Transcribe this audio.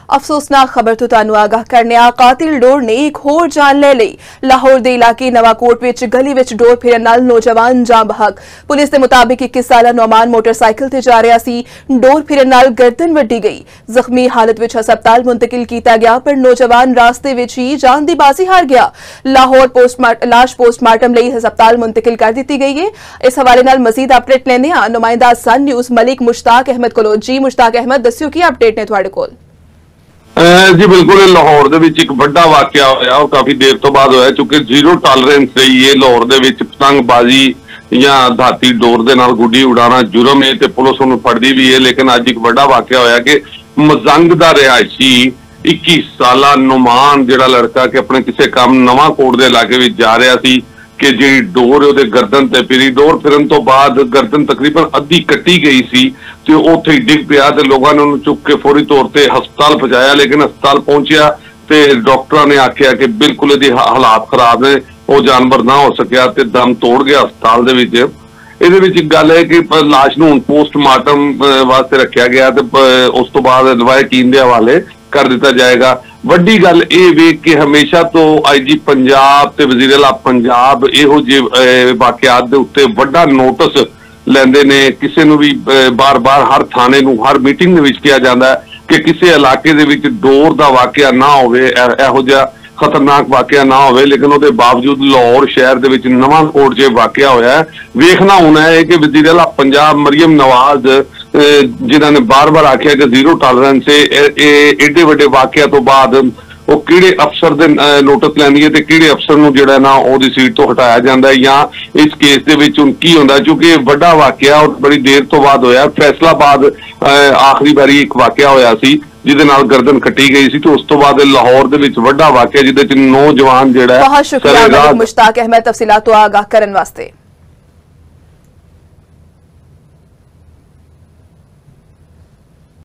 अफसोसनाक खबर तो तुहानू आगाह करने कातिल डोर ने एक होर जान ले ली। लाहौर दे इलाके नवाकोट विच गली विच डोर फिरन नाल नौजवान जां बहक। पुलिस के मुताबिक 21 साला नौमान मोटरसाइकिल ते जा रहा सी। डोर फिरन नाल गर्दन वड्डी गई। जख्मी हालत विच हस्पताल मुंतकिल किया गया पर नौजवान रास्ते विच ही जान दी बाजी हार गया। लाहौर लाश पोस्टमार्टम लई हस्पताल मुंतकिल कर दी गई है। इस हवाले नाल मजीद अपडेट लेने नुमाइंदा सन न्यूज़ मलिक मुश्ताक अहमद कोलों। जी मुश्ताक अहमद, दस्सियो की अपडेट ने तुहाडे कोल? जी बिल्कुल, लाहौर दे विच एक बड़ा वाकया होया और काफी देर तो बाद होया क्योंकि जीरो टॉलरेंस रही है। लाहौर दे विच पतंगबाजी या धाती डोर दे नाल गुड्डी उड़ाना जुर्म है ते पुलिस उन्हें फड़दी भी है। लेकिन अज एक बड़ा वाकया होया कि मजंग दा रिहायशी 21 साला नुमान जिहड़ा लड़का कि अपने किसी काम नवाकोट दे इलाके विच जा रहा सी कि जी डोर उहदे गर्दन ते फिरी। डोर फिरन तो बाद गर्दन तकरीबन अद्धी कट्टी गई सी ते उत्थे ही डिग पिया ते लोगों ने उन्हें चुक के फौरी तौर पर हस्पताल पहुंचाया। लेकिन हस्पताल पहुंचिया ते डॉक्टर ने आख्या कि बिल्कुल इहदे हालात खराब ने, वो जानवर ना हो सकिया ते दम तोड़ गया हस्पताल दे विच। ਇਹਦੇ ਵਿੱਚ ਇੱਕ ਗੱਲ ਹੈ ਕਿ ਲਾਸ਼ ਨੂੰ ਪੋਸਟਮਾਰਟਮ ਵਾਸਤੇ ਰੱਖਿਆ ਗਿਆ ਤੇ ਉਸ ਤੋਂ ਬਾਅਦ ਰਵਾਇਤੀ ਟੀਮ ਦੇ ਹਵਾਲੇ ਕਰ ਦਿੱਤਾ ਜਾਏਗਾ। ਵੱਡੀ ਗੱਲ ਇਹ ਵੇਖ ਕੇ ਹਮੇਸ਼ਾ ਤੋਂ ਆਈਜੀ ਪੰਜਾਬ ਤੇ ਵਜ਼ੀਰ ਆਲਾ ਪੰਜਾਬ ਇਹੋ ਜਿਹੇ ਵਾਕਿਆਤ ਦੇ ਉੱਤੇ ਵੱਡਾ ਨੋਟਿਸ ਲੈਂਦੇ ਨੇ। ਕਿਸੇ ਨੂੰ ਵੀ ਬਾਰ-ਬਾਰ ਹਰ ਥਾਣੇ ਨੂੰ ਹਰ ਮੀਟਿੰਗ ਦੇ ਵਿੱਚ ਕਿਹਾ ਜਾਂਦਾ ਹੈ ਕਿ ਕਿਸੇ ਇਲਾਕੇ ਦੇ ਵਿੱਚ ਡੋਰ ਦਾ ਵਾਕਿਆ ਨਾ ਹੋਵੇ, ਇਹੋ ਜਿਹਾ खतरनाक वाकया ना हो। लेकिन उसके बावजूद लाहौर शहर के विच नवाकोट च वाकया होया है। वेखना होना है कि वज़ीर आला पंजाब मरियम नवाज जिन्होंने बार बार आख्या कि जीरो टॉलरेंस है, एडे वड्डे वाकया तो बाद वो किहड़े अफसर दे नोटिस लैंदी है ते किहड़े अफसर नूं जिहड़ा ना ओहदी सीट तो हटाया जांदा है या इस केस दे विच हुण की हुंदा, क्योंकि वड्डा वाकया और बड़ी देर तो बाद होया। फैसलाबाद आखिरी बारी एक वाकया होया सी जिहदे नाल गर्दन कट्टी गई सी, तो उस तो बाद लाहौर दे विच वड्डा वाकया जिहदे च नौजवान जिहड़ा है। बहुत शुक्रिया मुश्ताक अहमद तफसीलात तो आगाह करन वास्ते।